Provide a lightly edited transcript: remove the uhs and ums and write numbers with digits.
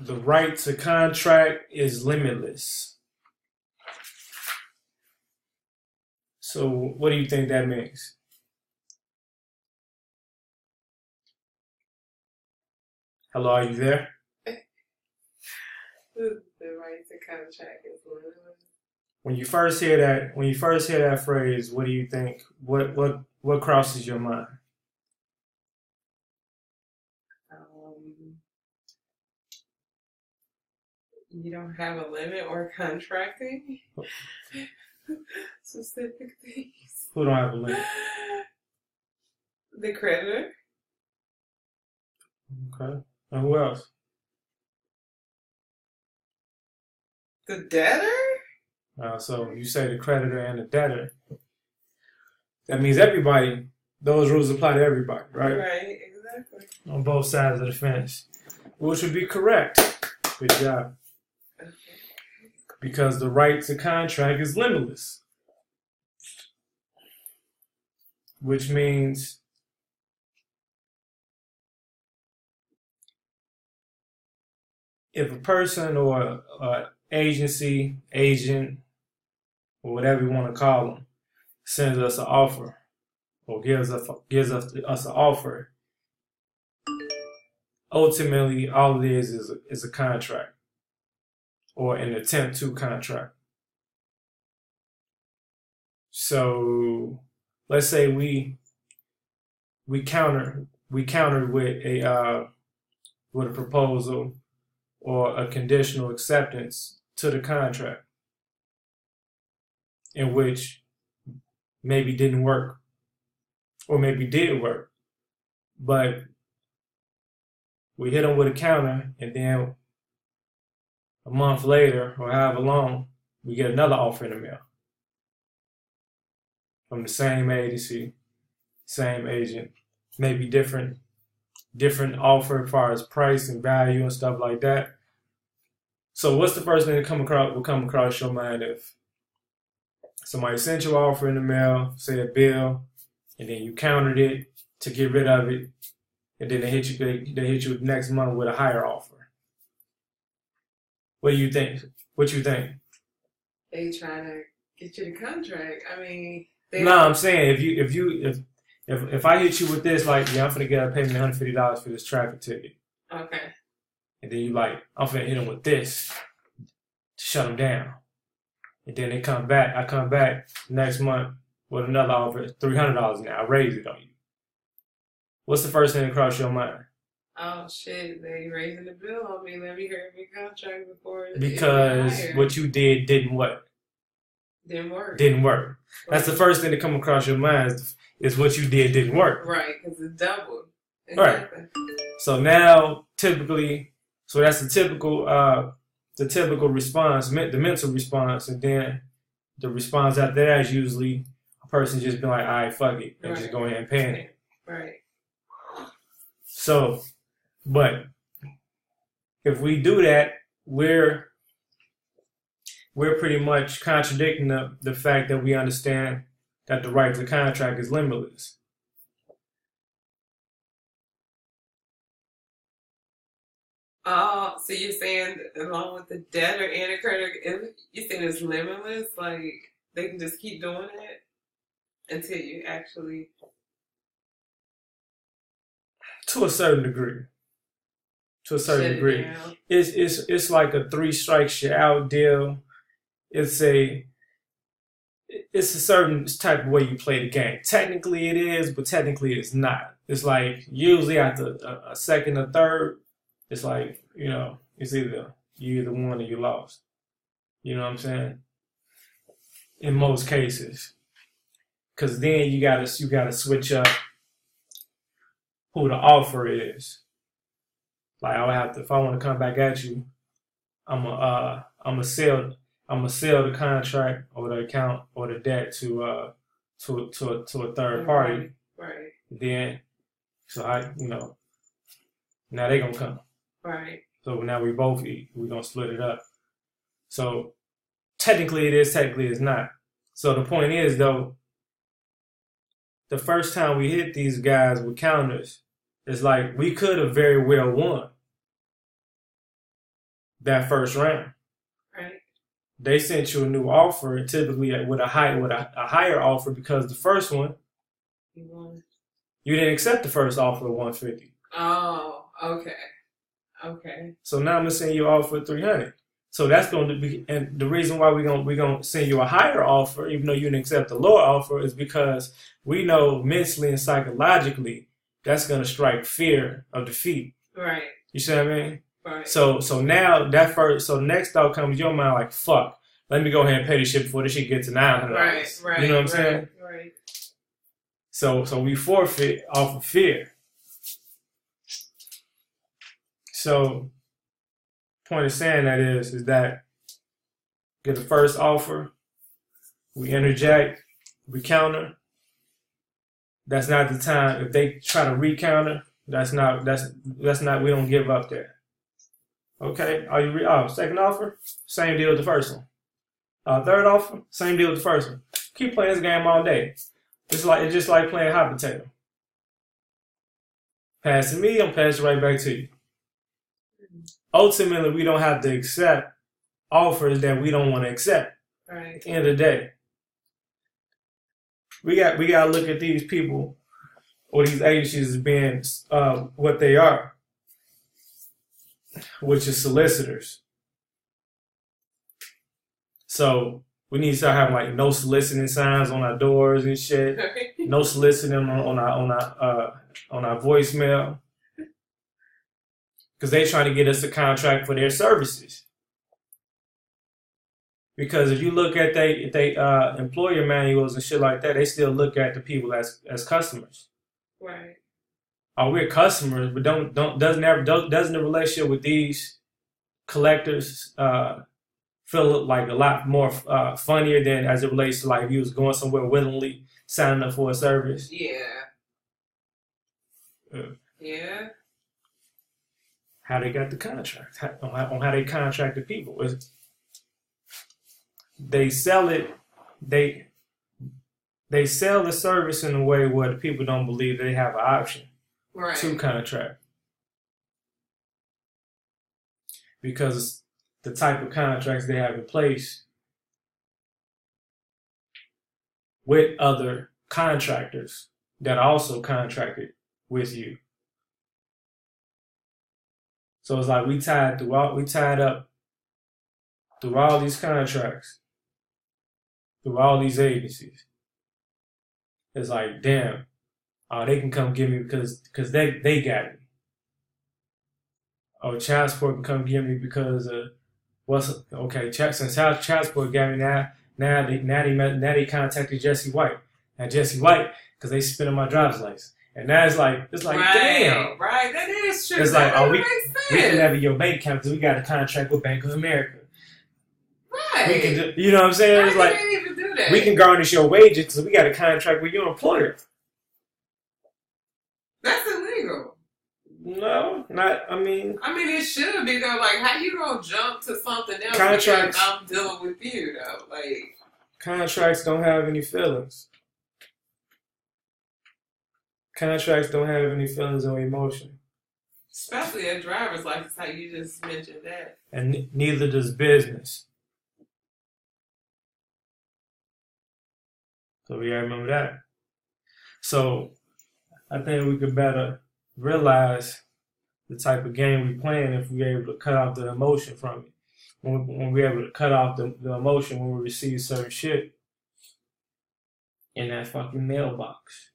The right to contract is limitless. So what do you think that means? Hello, are you there? The right to contract is limitless. When you first hear that phrase, what do you think? What crosses your mind? You don't have a limit or contracting specific things. Who don't have a limit? The creditor. Okay. And who else? The debtor. So you say the creditor and the debtor. That means everybody. Those rules apply to everybody, right? Right. Exactly. On both sides of the fence, which would be correct. Good job. Okay. Because the right to contract is limitless, which means if a person or agency, agent, or whatever you want to call them, sends us an offer or gives us an offer, ultimately all it is a contract or an attempt to contract. So let's say we counter with a proposal or a conditional acceptance to the contract, in which maybe didn't work or maybe did work, but we hit them with a counter, and then a month later or however long, we get another offer in the mail from the same agency, same agent, maybe different offer as far as price and value and stuff like that. So what's the first thing that will come across your mind if somebody sent you an offer in the mail, say a bill, and then you countered it to get rid of it, and then they hit you next month with a higher offer? What do you think? What you think? They trying to get you the contract. I mean, no, I'm saying if I hit you with this, like, yeah, I'm finna get pay me $150 for this traffic ticket. Okay. And then you like, I'm finna hit them with this to shut them down. And then I come back next month with another offer, $300 now. I raise it on you. What's the first thing that crossed your mind? Oh shit, they raising the bill on me. Let me hear every contract before. Because what you did didn't what? Didn't work. Didn't work. Right. That's the first thing that come across your mind is what you did didn't work. Right, because it's doubled. Exactly. Right. So now, typically, so that's the typical response, the mental response, and then the response after that is usually a person just being like, all right, fuck it, and just go ahead and panic. Right. So, but if we do that, we're pretty much contradicting the fact that we understand that the right to contract is limitless. Oh, so you're saying along with the debtor and the creditor, you saying it's limitless? Like they can just keep doing it until you actually. To a certain degree. To a certain degree. It's like a 3 strikes you out deal. It's a certain type of way you play the game. Technically it is, but technically it's not. It's like usually after a second or third, it's like, you know, it's you either won or you lost. You know what I'm saying? In most cases. Cause then you gotta switch up who the offer is. Like I would have to, if I want to come back at you, I'm gonna sell the contract or the account or the debt to a third party. Right. Then, so now they gonna come. Right. So now we both eat. We're gonna split it up. So technically it is, technically it's not. So the point is though, the first time we hit these guys with counters, it's like we could have very well won. that first round. Right. They sent you a new offer, typically with a higher offer, because the first one you didn't accept the first offer of 150. Oh, okay. Okay. So now I'm gonna send you an offer of 300. So that's going to be, and the reason why we're gonna send you a higher offer, even though you didn't accept the lower offer, is because we know mentally and psychologically that's gonna strike fear of defeat. Right. You see what I mean? Right. So now so next thought comes to your mind like, fuck, let me go ahead and pay this shit before this shit gets to $900. Right. You know what I'm saying? Right. So we forfeit off of fear. So point of saying that is that get the first offer, we interject, we counter. That's not the time. If they try to recounter, that's not we don't give up there. Okay? Are you second offer? Same deal with the first one. Third offer? Same deal with the first one. Keep playing this game all day. It's just like playing hot potato. Pass to me, I'm passing right back to you. Ultimately, we don't have to accept offers that we don't want to accept. Right. At the end of the day, we got to look at these people or these agencies as being what they are, which is solicitors. So we need to start having like no soliciting signs on our doors and shit. No soliciting on our voicemail. Because they trying to get us a contract for their services. Because if you look at they employer manuals and shit like that, they still look at the people as customers. Right. Oh, we're customers, but doesn't the relationship with these collectors feel like a lot more funnier than as it relates to like if you was going somewhere willingly signing up for a service? Yeah. Yeah. How they got the contract, on how they contract the people. They sell it, they sell the service in a way where the people don't believe they have an option to contract. Because the type of contracts they have in place with other contractors that are also contracted with you. So it's like we tied up through all these contracts, through all these agencies. It's like, damn, they can come get me because they got me. Oh, child support can come get me because since child support got me now they contacted Jesse White. Now Jesse White, because they suspended my driver's license. And now it's like damn. Right, that is true. It's that like, we can have your bank account because we got a contract with Bank of America. Right. We can you know what I'm saying? It's like, didn't even do that. We can garnish your wages because we got a contract with your employer. That's illegal. No, I mean, it should be though. Like, how you gonna jump to something else? Contracts. Because I'm dealing with you though. Like, contracts don't have any feelings. Contracts don't have any feelings or emotion. Especially a driver's license, how you just mentioned that. And neither does business. So we gotta remember that. So I think we could better realize the type of game we're playing if we're able to cut off the emotion from it. When we're able to cut off the emotion when we receive certain shit in that fucking mailbox.